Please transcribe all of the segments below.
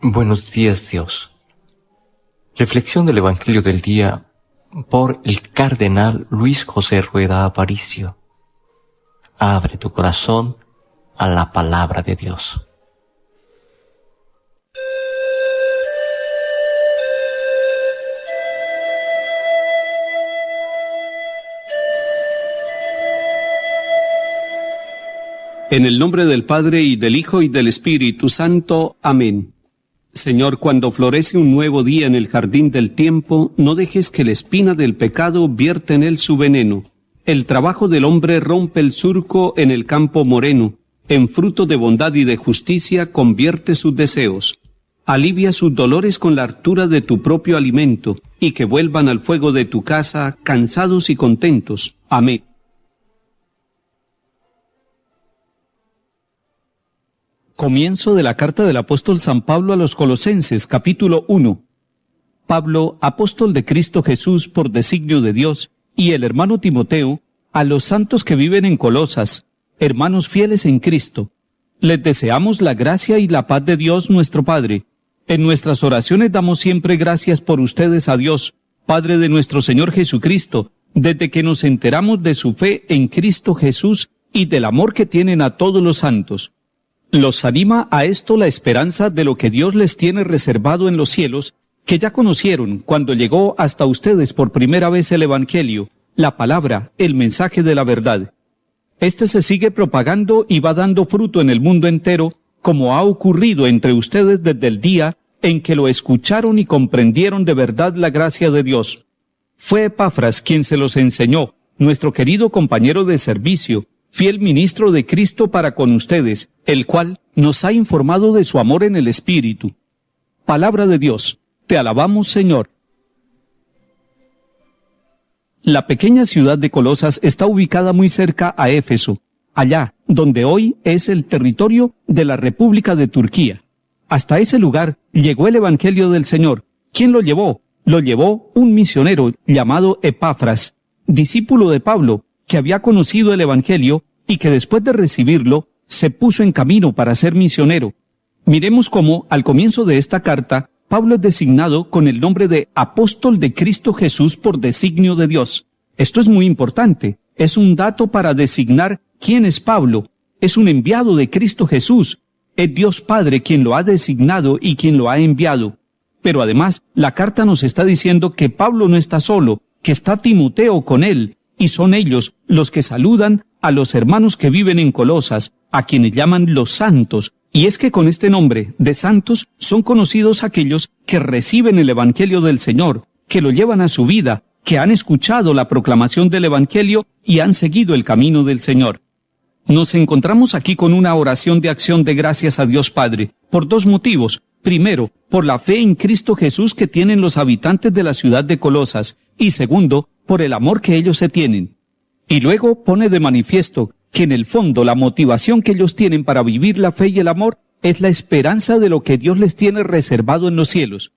Buenos días, Dios. Reflexión del Evangelio del día por el Cardenal Luis José Rueda Aparicio. Abre tu corazón a la palabra de Dios. En el nombre del Padre, y del Hijo, y del Espíritu Santo. Amén. Señor, cuando florece un nuevo día en el jardín del tiempo, no dejes que la espina del pecado vierta en él su veneno. El trabajo del hombre rompe el surco en el campo moreno. En fruto de bondad y de justicia convierte sus deseos. Alivia sus dolores con la hartura de tu propio alimento, y que vuelvan al fuego de tu casa, cansados y contentos. Amén. Comienzo de la carta del apóstol San Pablo a los Colosenses, capítulo 1. Pablo, apóstol de Cristo Jesús por designio de Dios, y el hermano Timoteo, a los santos que viven en Colosas, hermanos fieles en Cristo. Les deseamos la gracia y la paz de Dios nuestro Padre. En nuestras oraciones damos siempre gracias por ustedes a Dios, Padre de nuestro Señor Jesucristo, desde que nos enteramos de su fe en Cristo Jesús y del amor que tienen a todos los santos. Los anima a esto la esperanza de lo que Dios les tiene reservado en los cielos, que ya conocieron cuando llegó hasta ustedes por primera vez el Evangelio, la palabra, el mensaje de la verdad. Este se sigue propagando y va dando fruto en el mundo entero, como ha ocurrido entre ustedes desde el día en que lo escucharon y comprendieron de verdad la gracia de Dios. Fue Epafras quien se los enseñó, nuestro querido compañero de servicio, fiel ministro de Cristo para con ustedes, el cual nos ha informado de su amor en el Espíritu. Palabra de Dios, te alabamos, Señor. La pequeña ciudad de Colosas está ubicada muy cerca a Éfeso, allá donde hoy es el territorio de la República de Turquía. Hasta ese lugar llegó el Evangelio del Señor. ¿Quién lo llevó? Lo llevó un misionero llamado Epafras, discípulo de Pablo, que había conocido el Evangelio y que después de recibirlo se puso en camino para ser misionero. Miremos cómo, al comienzo de esta carta, Pablo es designado con el nombre de apóstol de Cristo Jesús por designio de Dios. Esto es muy importante. Es un dato para designar quién es Pablo. Es un enviado de Cristo Jesús. Es Dios Padre quien lo ha designado y quien lo ha enviado. Pero además, la carta nos está diciendo que Pablo no está solo, que está Timoteo con él, y son ellos los que saludan a los hermanos que viven en Colosas, a quienes llaman los santos. Y es que con este nombre de santos son conocidos aquellos que reciben el Evangelio del Señor, que lo llevan a su vida, que han escuchado la proclamación del Evangelio y han seguido el camino del Señor. Nos encontramos aquí con una oración de acción de gracias a Dios Padre, por dos motivos. Primero, por la fe en Cristo Jesús que tienen los habitantes de la ciudad de Colosas, y segundo, por el amor que ellos se tienen. Y luego pone de manifiesto que en el fondo la motivación que ellos tienen para vivir la fe y el amor es la esperanza de lo que Dios les tiene reservado en los cielos.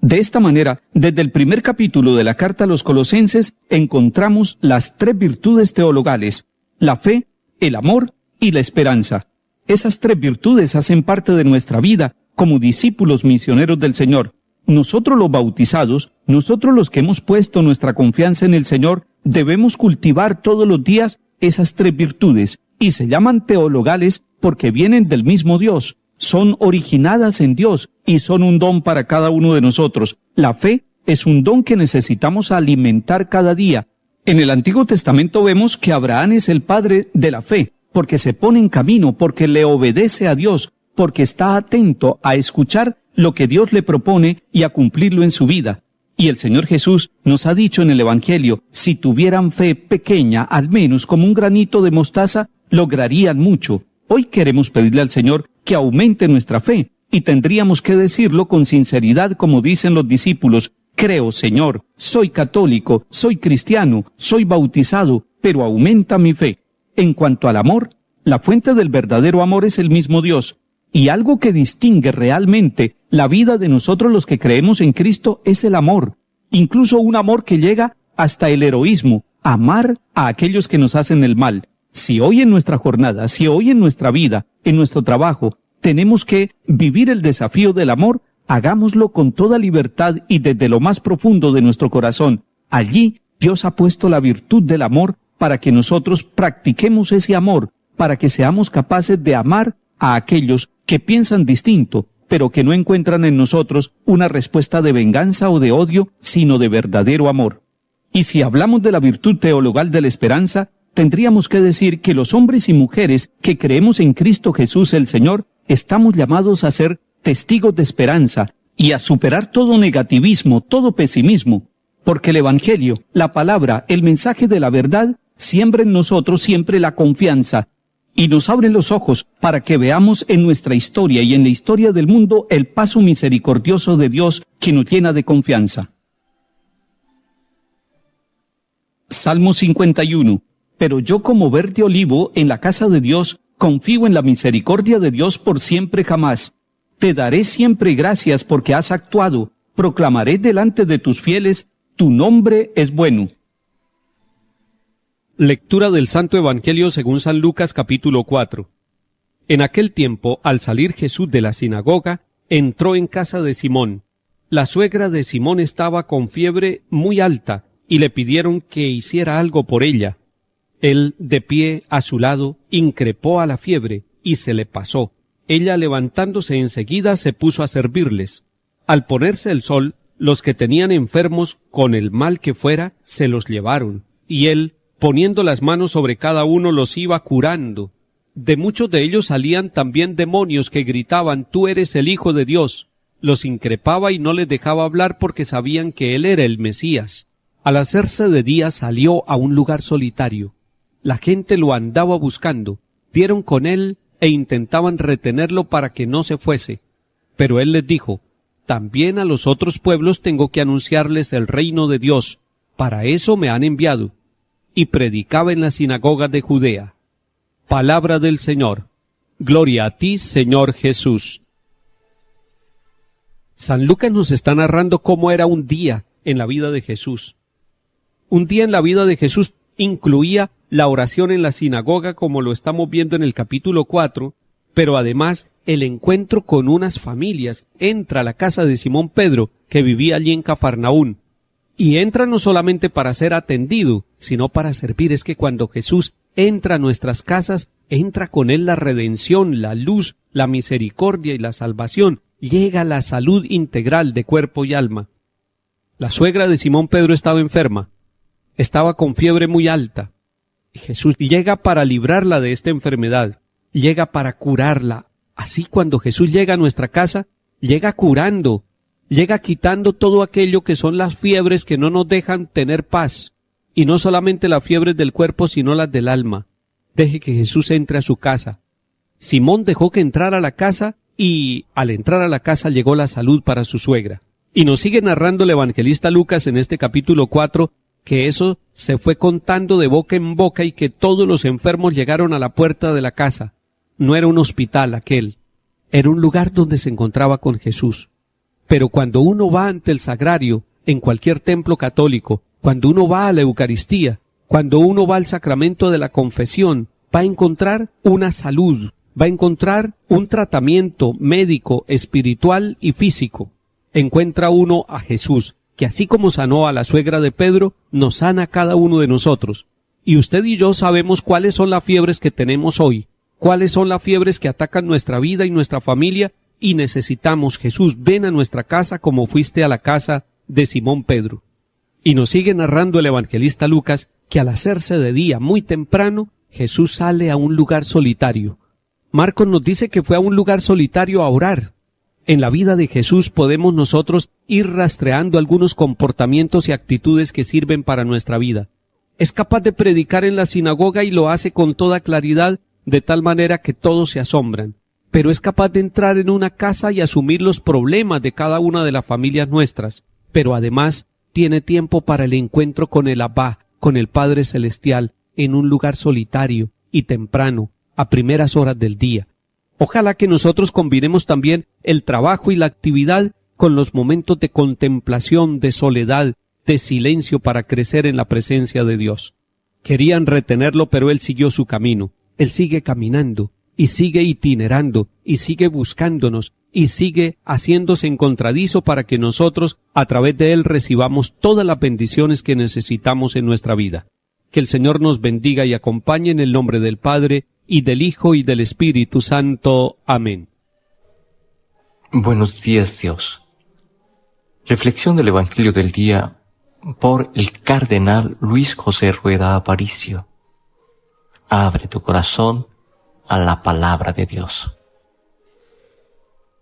De esta manera, desde el primer capítulo de la carta a los Colosenses, encontramos las tres virtudes teologales: la fe, el amor y la esperanza. Esas tres virtudes hacen parte de nuestra vida como discípulos misioneros del Señor. Nosotros los bautizados, nosotros los que hemos puesto nuestra confianza en el Señor, debemos cultivar todos los días esas tres virtudes, y se llaman teologales porque vienen del mismo Dios, son originadas en Dios y son un don para cada uno de nosotros. La fe es un don que necesitamos alimentar cada día. En el Antiguo Testamento vemos que Abraham es el padre de la fe, porque se pone en camino, porque le obedece a Dios, porque está atento a escuchar lo que Dios le propone y a cumplirlo en su vida. Y el Señor Jesús nos ha dicho en el Evangelio, si tuvieran fe pequeña, al menos como un granito de mostaza, lograrían mucho. Hoy queremos pedirle al Señor que aumente nuestra fe, y tendríamos que decirlo con sinceridad como dicen los discípulos: creo, Señor, soy católico, soy cristiano, soy bautizado, pero aumenta mi fe. En cuanto al amor, la fuente del verdadero amor es el mismo Dios. Y algo que distingue realmente la vida de nosotros los que creemos en Cristo es el amor, incluso un amor que llega hasta el heroísmo, amar a aquellos que nos hacen el mal. Si hoy en nuestra jornada, si hoy en nuestra vida, en nuestro trabajo, tenemos que vivir el desafío del amor, hagámoslo con toda libertad y desde lo más profundo de nuestro corazón. Allí Dios ha puesto la virtud del amor para que nosotros practiquemos ese amor, para que seamos capaces de amar a aquellos que piensan distinto, pero que no encuentran en nosotros una respuesta de venganza o de odio, sino de verdadero amor. Y si hablamos de la virtud teologal de la esperanza, tendríamos que decir que los hombres y mujeres que creemos en Cristo Jesús el Señor, estamos llamados a ser testigos de esperanza y a superar todo negativismo, todo pesimismo, porque el Evangelio, la palabra, el mensaje de la verdad, siembra en nosotros siempre la confianza y nos abre los ojos para que veamos en nuestra historia y en la historia del mundo el paso misericordioso de Dios que nos llena de confianza. Salmo 51. Pero yo como verde olivo en la casa de Dios, confío en la misericordia de Dios por siempre jamás. Te daré siempre gracias porque has actuado, proclamaré delante de tus fieles, tu nombre es bueno. Lectura del Santo Evangelio según San Lucas capítulo 4. En aquel tiempo, al salir Jesús de la sinagoga, entró en casa de Simón. La suegra de Simón estaba con fiebre muy alta, y le pidieron que hiciera algo por ella. Él, de pie a su lado, increpó a la fiebre, y se le pasó. Ella, levantándose enseguida, se puso a servirles. Al ponerse el sol, los que tenían enfermos, con el mal que fuera, se los llevaron, y él, poniendo las manos sobre cada uno, los iba curando. De muchos de ellos salían también demonios que gritaban, «Tú eres el Hijo de Dios». Los increpaba y no les dejaba hablar porque sabían que él era el Mesías. Al hacerse de día salió a un lugar solitario. La gente lo andaba buscando, dieron con él e intentaban retenerlo para que no se fuese. Pero él les dijo, «También a los otros pueblos tengo que anunciarles el reino de Dios. Para eso me han enviado». Y predicaba en las sinagogas de Judea. Palabra del Señor. Gloria a ti, Señor Jesús. San Lucas nos está narrando cómo era un día en la vida de Jesús. Un día en la vida de Jesús incluía la oración en la sinagoga, como lo estamos viendo en el capítulo 4, pero además el encuentro con unas familias. Entra a la casa de Simón Pedro, que vivía allí en Cafarnaún. Y entra no solamente para ser atendido, sino para servir. Es que cuando Jesús entra a nuestras casas, entra con él la redención, la luz, la misericordia y la salvación. Llega la salud integral de cuerpo y alma. La suegra de Simón Pedro estaba enferma. Estaba con fiebre muy alta. Y Jesús llega para librarla de esta enfermedad. Llega para curarla. Así cuando Jesús llega a nuestra casa, llega curando. Llega quitando todo aquello que son las fiebres que no nos dejan tener paz. Y no solamente las fiebres del cuerpo, sino las del alma. Deje que Jesús entre a su casa. Simón dejó que entrara a la casa y al entrar a la casa llegó la salud para su suegra. Y nos sigue narrando el evangelista Lucas en este capítulo 4 que eso se fue contando de boca en boca y que todos los enfermos llegaron a la puerta de la casa. No era un hospital aquel, era un lugar donde se encontraba con Jesús. Pero cuando uno va ante el sagrario, en cualquier templo católico, cuando uno va a la Eucaristía, cuando uno va al sacramento de la confesión, va a encontrar una salud, va a encontrar un tratamiento médico, espiritual y físico. Encuentra uno a Jesús, que así como sanó a la suegra de Pedro, nos sana a cada uno de nosotros. Y usted y yo sabemos cuáles son las fiebres que tenemos hoy, cuáles son las fiebres que atacan nuestra vida y nuestra familia, y necesitamos, Jesús, ven a nuestra casa como fuiste a la casa de Simón Pedro. Y nos sigue narrando el evangelista Lucas que al hacerse de día muy temprano, Jesús sale a un lugar solitario. Marcos nos dice que fue a un lugar solitario a orar. En la vida de Jesús podemos nosotros ir rastreando algunos comportamientos y actitudes que sirven para nuestra vida. Es capaz de predicar en la sinagoga y lo hace con toda claridad, de tal manera que todos se asombran. Pero es capaz de entrar en una casa y asumir los problemas de cada una de las familias nuestras. Pero además tiene tiempo para el encuentro con el Abba, con el Padre Celestial, en un lugar solitario y temprano, a primeras horas del día. Ojalá que nosotros combinemos también el trabajo y la actividad con los momentos de contemplación, de soledad, de silencio para crecer en la presencia de Dios. Querían retenerlo, pero él siguió su camino. Él sigue caminando. y sigue itinerando, y sigue buscándonos, y sigue haciéndose encontradizo para que nosotros, a través de Él, recibamos todas las bendiciones que necesitamos en nuestra vida. Que el Señor nos bendiga y acompañe en el nombre del Padre, y del Hijo, y del Espíritu Santo. Amén. Buenos días, Dios. Reflexión del Evangelio del día por el cardenal Luis José Rueda Aparicio. Abre tu corazón a la palabra de Dios.